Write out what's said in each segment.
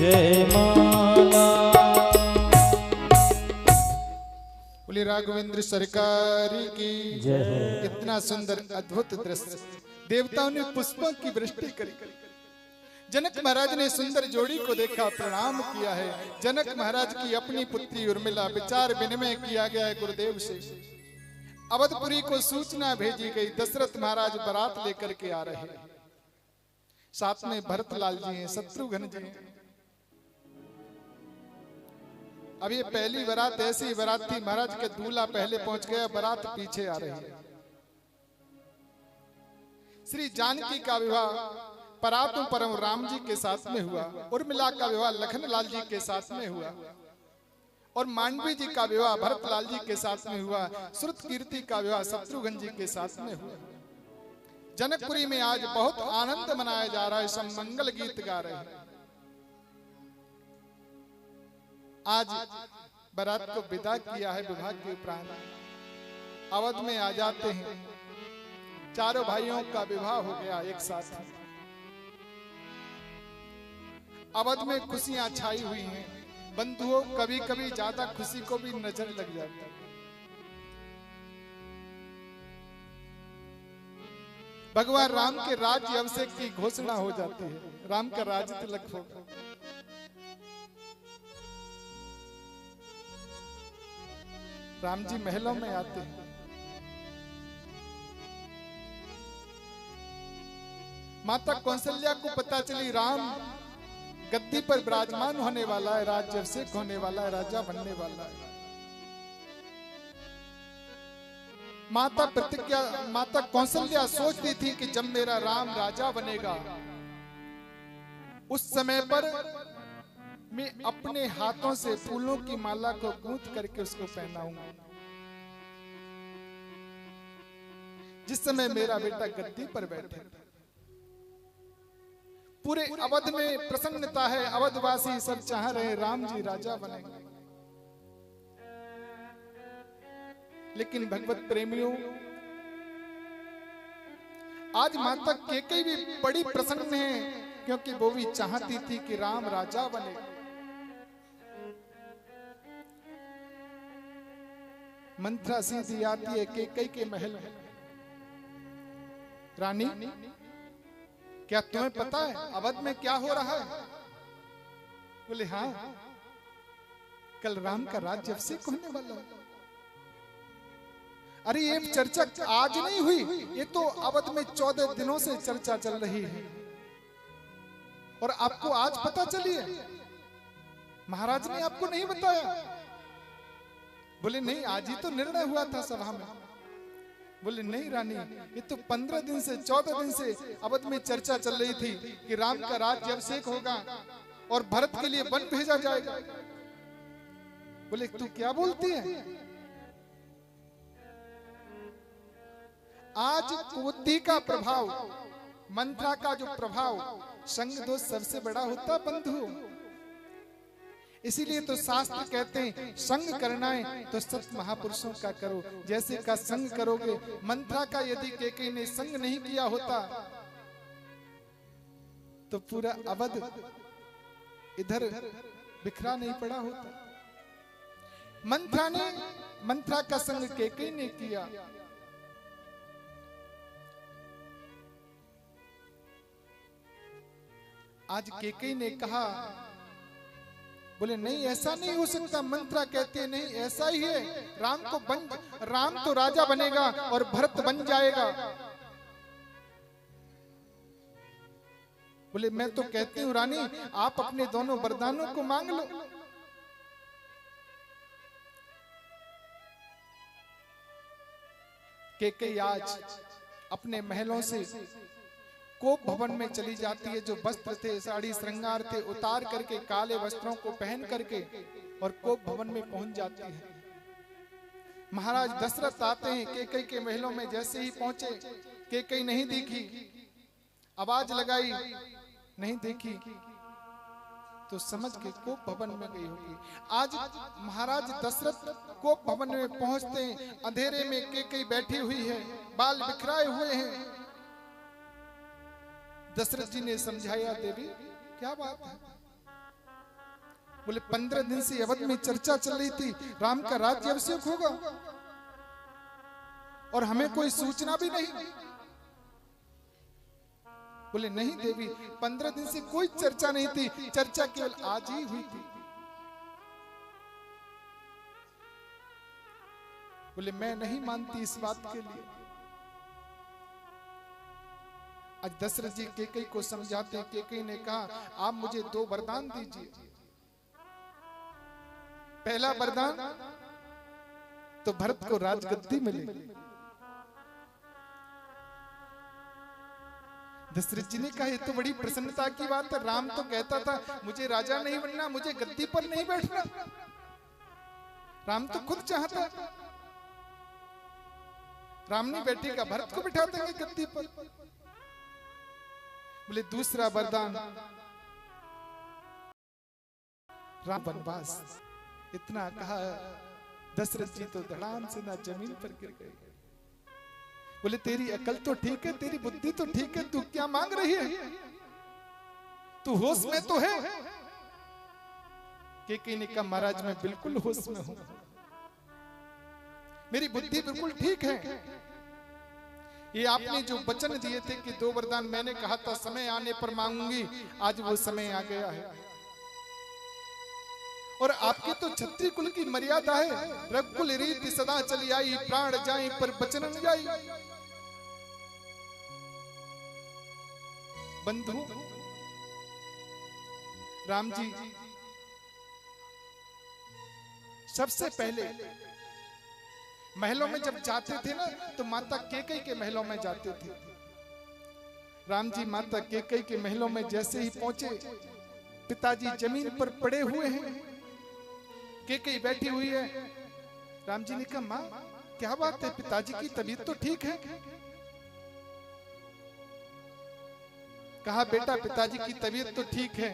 जय माला। बोले राघवेंद्र सरकार की जय। इतना सुंदर अद्भुत दृश्य, देवताओं ने पुष्पों की वृष्टि करी। जनक महाराज ने सुंदर जोड़ी को देखा, प्रणाम किया है। जनक महाराज की अपनी पुत्री उर्मिला, विचार विनिमय किया गया है गुरुदेव से। अवधपुरी को सूचना भेजी गई, दशरथ महाराज बारात लेकर के आ रहे हैं। साथ में भरतलाल जी हैं, शत्रुघ्न जी हैं। अब ये पहली बारात ऐसी बारात थी, महाराज के दूल्हा पहले पहुंच गया, बारात पीछे आ रही है। श्री जानकी का विवाह परातु परम राम जी के साथ में हुआ, उर्मिला का विवाह लखन लाल जी के साथ में हुआ, और मांडवी जी का विवाह भरतलाल जी के साथ में हुआ। श्रुत कीर्ति का विवाह शत्रुघ्न जी के साथ में हुआ। जनकपुरी में आज बहुत आनंद मनाया जा रहा है, सब मंगल गीत गा रहे हैं। आज बारात को विदा किया है विवाह के उपरांत, अवध में आ जाते हैं। चारों भाइयों का विवाह हो गया एक साथ। अवध में खुशियां छाई हुई हैं। बंधुओं, कभी कभी ज्यादा खुशी को भी नजर लग जाता है। भगवान राम के राज्य अभिषेक की घोषणा हो जाती है, राम का राज तिलक होगा। राम जी महलों में आते हैं। माता कौशल्या को पता चली राम गद्दी पर विराजमान होने वाला है, राज्य अभिषेक होने वाला है, राजा बनने वाला है। माता कौशल्या सोचती थी कि जब मेरा राम राजा बनेगा, उस समय पर मैं अपने हाथों से फूलों की माला को गूंथ करके उसको पहनाऊंगा। जिस समय मेरा बेटा गद्दी पर बैठे, पूरे अवध में प्रसन्नता है। अवधवासी सब चाह रहे राम जी राजा बनेंगे। लेकिन भगवत प्रेमियों, आज माता कैकेयी भी बड़ी प्रसन्न है, क्योंकि वो भी चाहती थी कि राम राजा बने। मंत्रा सीधी आती है कैकेयी के महल में। रानी, क्या तुम्हें पता है अवध में क्या हो रहा है? बोले हाँ, कल राम का राज्य अभिषेक होने वाला है। अरे ये चर्चा आज नहीं हुई, ये तो अवध में 14 दिनों से चर्चा चल रही है, और आपको आज पता चली है? महाराज ने आपको नहीं बताया? बोले नहीं, आज ही तो निर्णय हुआ था सभा में। बोले नहीं रानी, ये तो 15 दिन से 14 दिन से अवध में चर्चा चल रही थी कि राम का राज्य अभिषेक होगा और भरत के लिए वन भेजा जाएगा। बोले तू क्या बोलती है? आज कुबुद्धि का प्रभाव, मंत्रा का जो प्रभाव, संग दोष सबसे बड़ा होता बंधु। इसीलिए तो शास्त्र कहते हैं संग करना है तो सत महापुरुषों का करो। जैसे का संग करोगे, मंत्रा का यदि कैकेयी ने संग नहीं किया होता तो पूरा अवध इधर बिखरा नहीं पड़ा होता। मंत्रा का संग कैकेयी ने किया। आज कैकेयी ने कहा, बोले नहीं ऐसा नहीं हो सकता। मंत्रा कहते हैं नहीं ऐसा ही है, राम तो राजा बनेगा और भरत बन जाएगा। बोले मैं तो कहती हूँ रानी, आप अपने दोनों वरदानों को मांग लो। कैकेयी आज अपने महलों से कोप भवन में चली जाती है। जो वस्त्र थे, साड़ी श्रृंगार थे, उतार करके काले वस्त्रों को पहन करके और कोप भवन में पहुंच जाती है। महाराज दशरथ आते हैं कैकेयी के महलों में। जैसे ही पहुंचे, कैकेयी नहीं दिखी, आवाज लगाई, नहीं देखी, तो समझ के कोप भवन में गई होगी। आज महाराज दशरथ कोप भवन में पहुंचते हैं, अंधेरे में कैकेयी बैठी हुई है, बाल बिखराए हुए हैं। दशरथ जी ने समझाया, देवी क्या बात है? बोले 15 दिन से अवध में चर्चा चल रही थी, राम का राज्य अभिषेक होगा और हमें कोई सूचना भी नहीं। बोले नहीं देवी, 15 दिन से कोई चर्चा नहीं थी, चर्चा केवल आज ही हुई थी। बोले मैं नहीं मानती इस बात के लिए। आज दशरथ जी कैकेयी को समझाते, कैकेयी ने कहा आप मुझे 2 वरदान दीजिए। पहला वरदान तो भरत को राजगद्दी मिले। दशरथ जी ने कहा ये तो बड़ी प्रसन्नता की बात है, राम तो कहता था मुझे राजा नहीं बनना, मुझे गद्दी पर नहीं बैठना। राम तो खुद चाहता, राम नहीं बैठेगा भरत को बिठा देंगे गद्दी पर। बोले दूसरा वरदान राम वनवास। इतना कहा दशरथ जी तो धड़ाम से ना जमीन पर गिर गए। बोले तेरी अकल तो ठीक है, तेरी बुद्धि तो ठीक है, तू क्या मांग रही है? तू होश में तो है? कैकेयी ने कहा महाराज मैं बिल्कुल होश में हूं, मेरी बुद्धि बिल्कुल ठीक है। ये आपने जो वचन दिए थे कि 2 वरदान, मैंने कहा था समय आने पर मांगूंगी, आज वो समय आ गया है। और आपके तो क्षत्रिय कुल की मर्यादा है, रघुकुल रीति सदा चली आई, प्राण जाए पर बचन न जाई। बंधु राम जी सबसे पहले महलों में जब जाते थे ना, तो माता कैकेयी के महलों में जाते थे। राम जी माता कैकेयी के महलों में जैसे ही पहुंचे, पिताजी जमीन पर पड़े हुए हैं, कैकेयी बैठी हुई है। राम जी ने कहा मां क्या बात है, पिताजी की तबीयत तो ठीक है? कहा बेटा पिताजी की तबीयत तो ठीक है,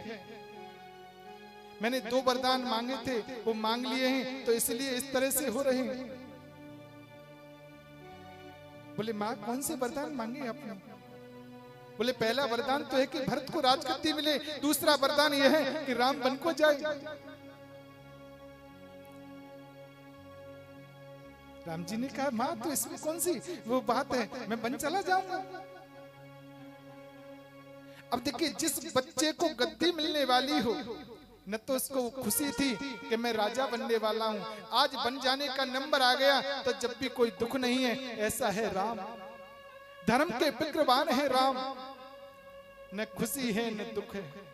मैंने 2 वरदान मांगे थे वो मांग लिए हैं, तो इसलिए इस तरह से हो रहे हैं। बोले मां कौन से वरदान मांगे आपने? बोले पहला वरदान तो है कि भरत को राजगद्दी मिले, दूसरा वरदान यह है कि राम वन को जाए। राम जी ने कहा मां तो इसमें कौन सी वो बात है, मैं वन चला जाऊंगा। अब देखिए जिस बच्चे को गद्दी मिलने वाली हो, न तो उसको खुशी थी कि मैं राजा बनने वाला हूं, आज बन जाने का नंबर आ गया तो जब भी कोई दुख नहीं है। ऐसा है राम, धर्म के विग्रहवान है राम, न खुशी है न दुख है।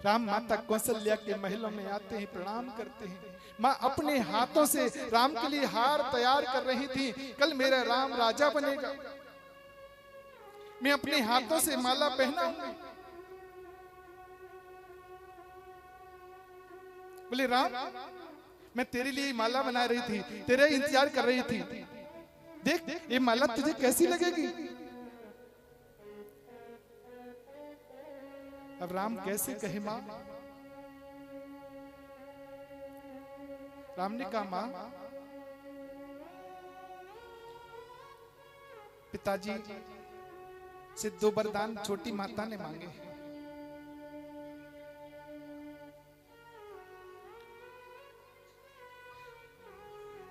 राम माता कौशल्या के महलों में आते हैं, प्रणाम करते हैं। माँ अपने हाथों से राम के लिए हार तैयार कर रही थी, कल मेरा राम राजा बनेगा, मैं अपने हाथों से माला पहनाऊंगी। बोले राम मैं तेरे लिए माला बना रही थी, तेरा इंतजार कर रही थी, देख ये माला तुझे कैसी लगेगी? अब राम कैसे कहे मां? राम ने कहा मां पिताजी से 2 वरदान छोटी माता ने मांगे।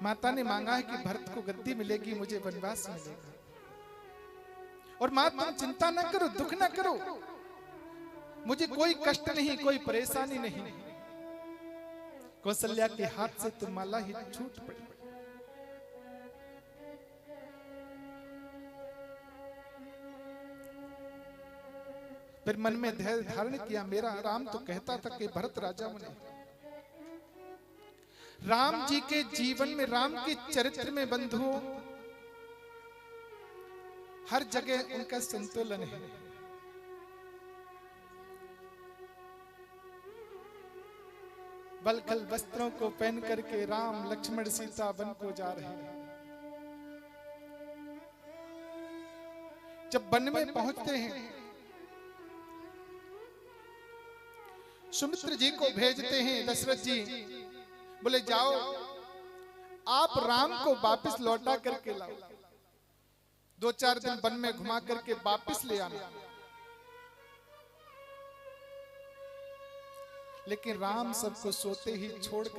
माता ने मांगा है कि भरत को गद्दी मिलेगी, मुझे वनवास मिलेगा। और मां तुम चिंता न करो, दुख न करो, मुझे कोई कष्ट नहीं, कोई परेशानी नहीं। कौशल्या के हाथ से तो माला ही छूट पड़ी। फिर मन में धैर्य धारण किया, मेरा राम तो कहता था कि भरत राजा बने। राम जी के जीवन में, राम के चरित्र में बंधुओं हर जगह उनका संतुलन है। बलखल वस्त्रों को पहन करके राम लक्ष्मण सीता वन को जा रहे हैं। जब वन में पहुंचते हैं, सुमित्र जी को भेजते हैं दशरथ जी, बोले जाओ आप राम को वापस लौटा करके लाओ। 2-4 दिन वन में घुमा करके वापस ले आना। लेकिन राम सबको सोते ही छोड़ कर